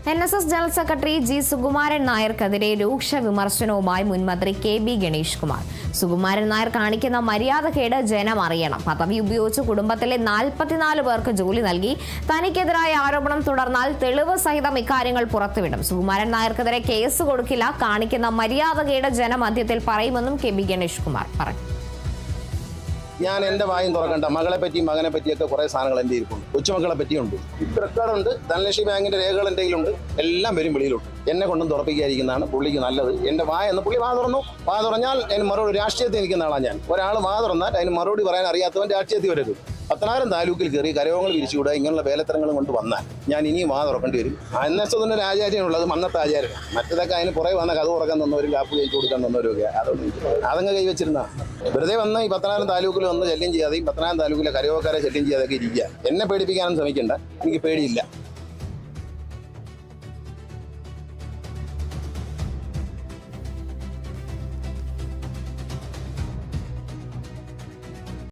NSS general secretary G Sukumaran നായർക്കെതിരെ രൂക്ഷ വിമർശനവുമായി മുൻമന്ത്രി KB ഗണേഷ് കുമാർ. സുകുമാരൻ നായർ കാണിക്കുന്ന മര്യാദക്കേട് ജനം അറിയണം. പദവി ഉപയോഗിച്ച് കുടുംബത്തിലെ 44 പേർക്ക് ജോലി നൽകി. തനിക്കെതിരായ ആരോപണം തുടർന്നാൽ തെളിവ് സഹിതം ഇക്കാര്യങ്ങൾ പുറത്തുവിടും. സുകുമാരൻ നായർക്കെതിരെ കേസ് കൊടുക്കില്ല. കാണിക്കുന്ന മര്യാദക്കേട് ജനമധ്യത്തിൽ പറയുമെന്നും KB ഗണേഷ് കുമാർ പറഞ്ഞു. ഞാൻ എൻ്റെ വായും തുറക്കണ്ട. മകളെ പറ്റിയും മകനെ പറ്റിയൊക്കെ കുറേ സാധനങ്ങൾ എൻ്റെ ഇരിപ്പുണ്ട്. കൊച്ചുമക്കളെ പറ്റിയുണ്ട്. റെക്കോർഡുണ്ട്. ധനലക്ഷ്മി ബാങ്കിന്റെ രേഖകൾ എൻ്റെ കയ്യിലുണ്ട്. എല്ലാം വരും വെളിയിലുണ്ട്. എന്നെ കൊണ്ടും തുറപ്പിക്കാതിരിക്കുന്നതാണ് പുള്ളിക്ക് നല്ലത്. എൻ്റെ എന്ന് പുള്ളി വാ തുറന്നു. വാ തുറഞ്ഞാൽ അതിന് മറുപടി രാഷ്ട്രീയത്തിൽ നിൽക്കുന്ന ആളാണ് ഞാൻ. ഒരാൾ വാ തുറന്നാൽ അതിന് മറുപടി പറയാൻ അറിയാത്തവൻ രാഷ്ട്രീയത്തിൽ വരരുത്. പത്തനാപുരം താലൂക്കിൽ കയറി കരയോഗങ്ങൾ വിരിച്ചുകൂടുക ഇങ്ങനെയുള്ള വേലത്തരങ്ങളും കൊണ്ട് വന്നാൽ ഞാൻ ഇനിയും വാ തുറക്കേണ്ടി വരും. NSS ഒരു ആചാര്യനുള്ളത് മന്നത്തെ ആചാര്യനാണ്. മറ്റേതൊക്കെ അതിന് പുറകെ വന്ന കഥ തുറക്കാൻ തന്നവരും കാപ്പ് കഴിച്ചു കൊടുക്കാൻ തന്നവരൊക്കെ അതങ്ങ് കൈവച്ചിരുന്ന വെറുതെ വന്ന് ഈ പത്തനാപുരം താലൂക്കിൽ വന്ന് ശല്യം ചെയ്യാതെയും പത്തനാപുരം താലൂക്കിലെ കരയോഗക്കാരെ ശല്യം ചെയ്യാതെയൊക്കെ ഇരിക്കുക. എന്നെ പേടിപ്പിക്കാനും ശ്രമിക്കണ്ട. എനിക്ക് പേടിയില്ല.